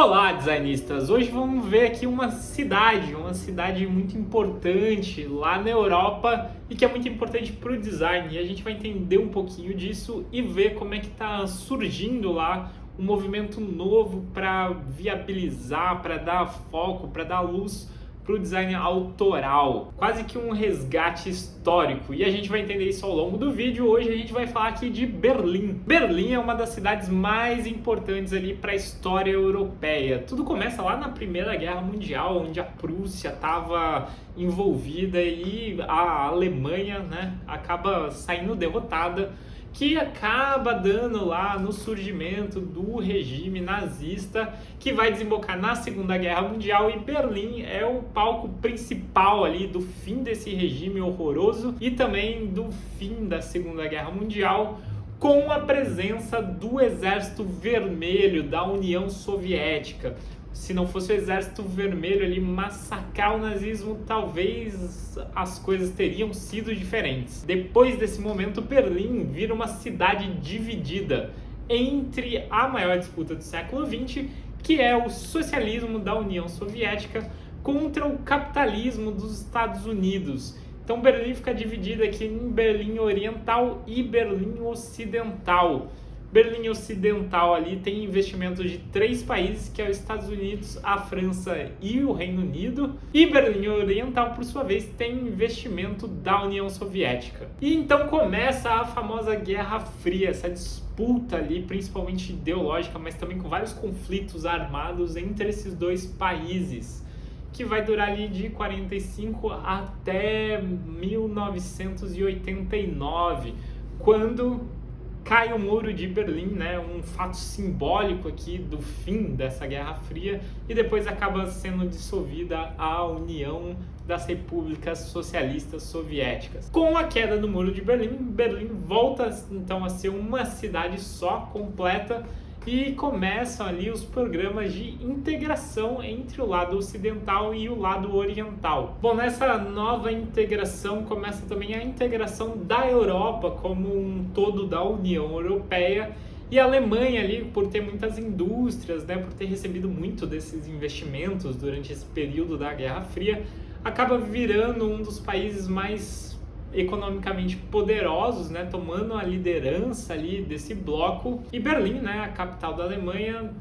Olá, designistas! Hoje vamos ver aqui uma cidade muito importante lá na Europa e que é muito importante para o design. E a gente vai entender um pouquinho disso e ver como é que está surgindo lá um movimento novo para viabilizar, para dar foco, para dar luz para o design autoral, quase que um resgate histórico, e a gente vai entender isso ao longo do vídeo. Hoje a gente vai falar aqui de Berlim. Berlim é uma das cidades mais importantes ali para a história europeia. Tudo começa lá na Primeira Guerra Mundial, onde a Prússia estava envolvida e a Alemanha, né, acaba saindo derrotada, que acaba dando lá no surgimento do regime nazista, que vai desembocar na Segunda Guerra Mundial, e Berlim é o palco principal ali do fim desse regime horroroso e também do fim da Segunda Guerra Mundial, com a presença do Exército Vermelho da União Soviética. Se não fosse o Exército Vermelho ali massacrar o nazismo, talvez as coisas teriam sido diferentes. Depois desse momento, Berlim vira uma cidade dividida entre a maior disputa do século XX, que é o socialismo da União Soviética, contra o capitalismo dos Estados Unidos. Então Berlim fica dividida aqui em Berlim Oriental e Berlim Ocidental. Berlim Ocidental ali tem investimentos de 3 países, que é os Estados Unidos, a França e o Reino Unido. E Berlim Oriental, por sua vez, tem investimento da União Soviética. E então começa a famosa Guerra Fria, essa disputa ali, principalmente ideológica, mas também com vários conflitos armados entre esses dois países, que vai durar ali de 45 até 1989, quando cai o Muro de Berlim, né? Um fato simbólico aqui do fim dessa Guerra Fria, e depois acaba sendo dissolvida a União das Repúblicas Socialistas Soviéticas. Com a queda do Muro de Berlim, Berlim volta então a ser uma cidade só, completa, e começam ali os programas de integração entre o lado ocidental e o lado oriental. Bom, nessa nova integração começa também a integração da Europa como um todo, da União Europeia, e a Alemanha ali, por ter muitas indústrias, né, por ter recebido muito desses investimentos durante esse período da Guerra Fria, acaba virando um dos países mais economicamente poderosos, né, tomando a liderança ali desse bloco. E Berlim, né, a capital da Alemanha,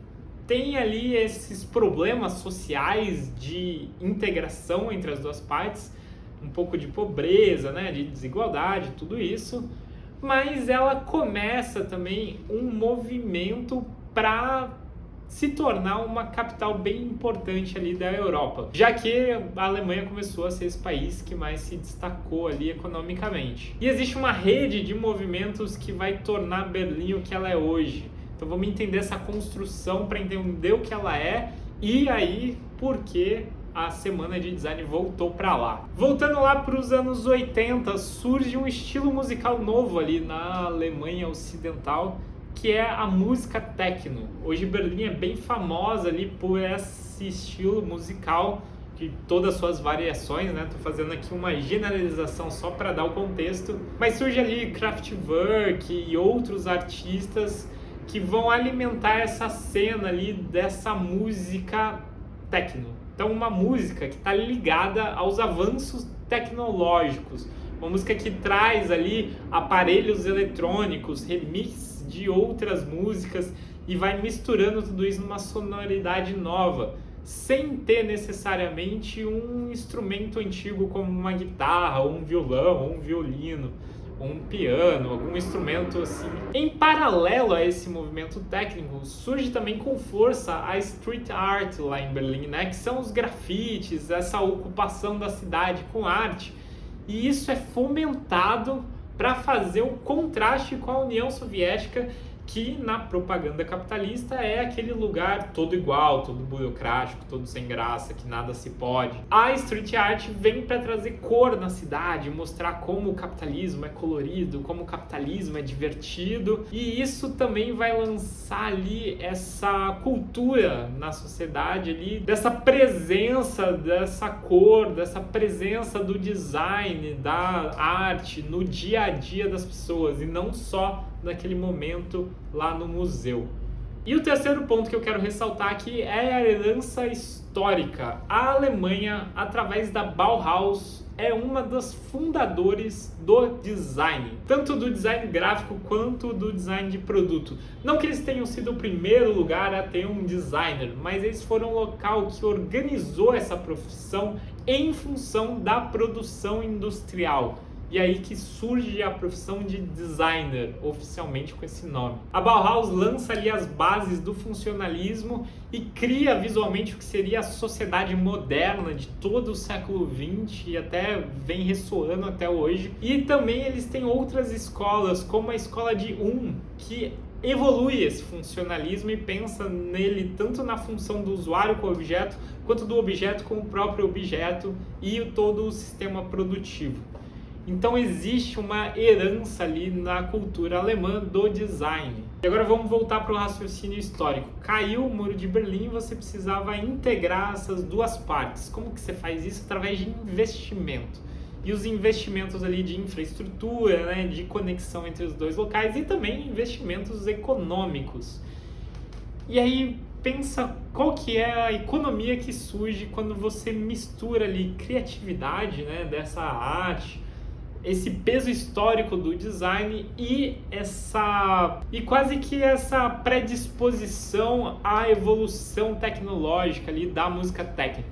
tem ali esses problemas sociais de integração entre as duas partes, um pouco de pobreza, né, de desigualdade, tudo isso, mas ela começa também um movimento para se tornar uma capital bem importante ali da Europa, já que a Alemanha começou a ser esse país que mais se destacou ali economicamente. E existe uma rede de movimentos que vai tornar Berlim o que ela é hoje. Então vamos entender essa construção para entender o que ela é e aí por que a semana de design voltou para lá. Voltando lá para os anos 80, surge um estilo musical novo ali na Alemanha Ocidental, que é a música techno. Hoje Berlim é bem famosa ali por esse estilo musical, de todas as suas variações, né? Tô fazendo aqui uma generalização só para dar o contexto, mas surge ali Kraftwerk e outros artistas que vão alimentar essa cena ali dessa música techno. Então uma música que está ligada aos avanços tecnológicos, uma música que traz ali aparelhos eletrônicos, remix de outras músicas e vai misturando tudo isso numa sonoridade nova, sem ter necessariamente um instrumento antigo como uma guitarra, ou um violão, ou um violino, ou um piano, algum instrumento assim. Em paralelo a esse movimento técnico, surge também com força a street art lá em Berlim, né? Que são os grafites, essa ocupação da cidade com arte, e isso é fomentado para fazer o contraste com a União Soviética, que na propaganda capitalista é aquele lugar todo igual, todo burocrático, todo sem graça, que nada se pode. A street art vem para trazer cor na cidade, mostrar como o capitalismo é colorido, como o capitalismo é divertido, e isso também vai lançar ali essa cultura na sociedade ali, dessa presença dessa cor, dessa presença do design, da arte no dia a dia das pessoas, e não só naquele momento lá no museu. E o terceiro ponto que eu quero ressaltar aqui é a herança histórica. A Alemanha, através da Bauhaus, é uma das fundadores do design, tanto do design gráfico quanto do design de produto. Não que eles tenham sido o primeiro lugar a ter um designer, mas eles foram o local que organizou essa profissão em função da produção industrial. E aí que surge a profissão de designer, oficialmente com esse nome. A Bauhaus lança ali as bases do funcionalismo e cria visualmente o que seria a sociedade moderna de todo o século XX e até vem ressoando até hoje. E também eles têm outras escolas, como a escola de que evolui esse funcionalismo e pensa nele tanto na função do usuário com o objeto, quanto do objeto com o próprio objeto e todo o sistema produtivo. Então existe uma herança ali na cultura alemã do design. E agora vamos voltar para o raciocínio histórico. Caiu o Muro de Berlim e você precisava integrar essas duas partes. Como que você faz isso? Através de investimento. E os investimentos ali de infraestrutura, né, de conexão entre os dois locais e também investimentos econômicos. E aí pensa qual que é a economia que surge quando você mistura ali criatividade, né, dessa arte, esse peso histórico do design e quase que essa predisposição à evolução tecnológica ali da música técnica.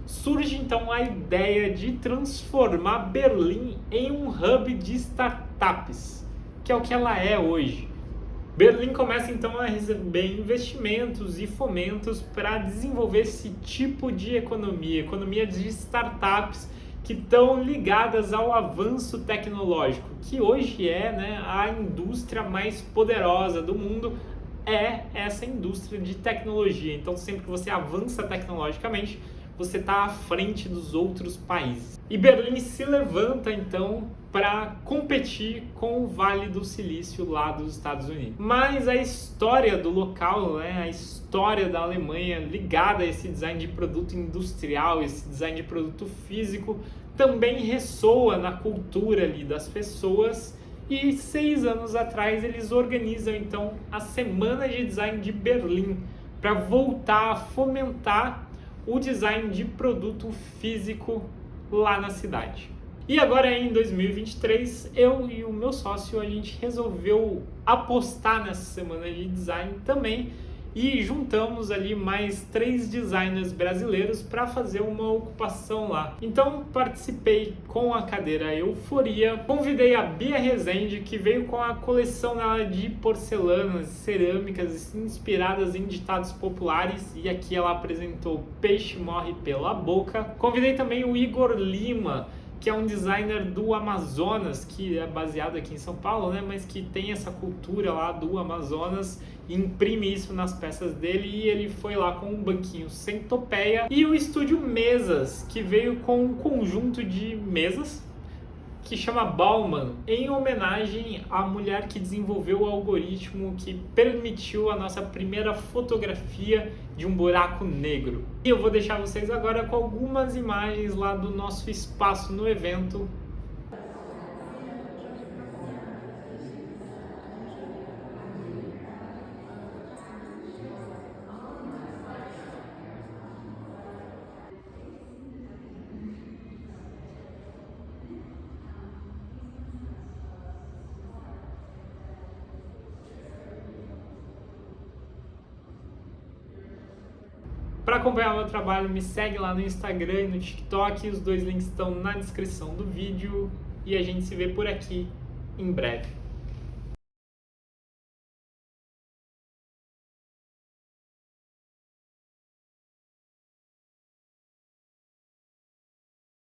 Surge então a ideia de transformar Berlim em um hub de startups, que é o que ela é hoje. Berlim começa então a receber investimentos e fomentos para desenvolver esse tipo de economia de startups que estão ligadas ao avanço tecnológico, que hoje é, né, a indústria mais poderosa do mundo, é essa indústria de tecnologia. Então sempre que você avança tecnologicamente, você está à frente dos outros países. E Berlim se levanta então para competir com o Vale do Silício lá dos Estados Unidos. Mas a história do local, né, a história da Alemanha ligada a esse design de produto industrial, esse design de produto físico, também ressoa na cultura ali das pessoas. E 6 anos atrás eles organizam então a Semana de Design de Berlim para voltar a fomentar o design de produto físico lá na cidade. E agora em 2023, eu e o meu sócio, a gente resolveu apostar nessa semana de design também e juntamos ali mais 3 designers brasileiros para fazer uma ocupação lá. Então participei com a cadeira Euforia, convidei a Bia Rezende, que veio com a coleção dela de porcelanas, cerâmicas inspiradas em ditados populares, e aqui ela apresentou Peixe Morre Pela Boca. Convidei também o Igor Lima, que é um designer do Amazonas, que é baseado aqui em São Paulo, né, mas que tem essa cultura lá do Amazonas, e imprime isso nas peças dele, e ele foi lá com um banquinho centopeia. E o estúdio Mesas, que veio com um conjunto de mesas que chama Bauman, em homenagem à mulher que desenvolveu o algoritmo que permitiu a nossa primeira fotografia de um buraco negro. E eu vou deixar vocês agora com algumas imagens lá do nosso espaço no evento. Para acompanhar o meu trabalho, me segue lá no Instagram e no TikTok, os 2 links estão na descrição do vídeo, e a gente se vê por aqui em breve.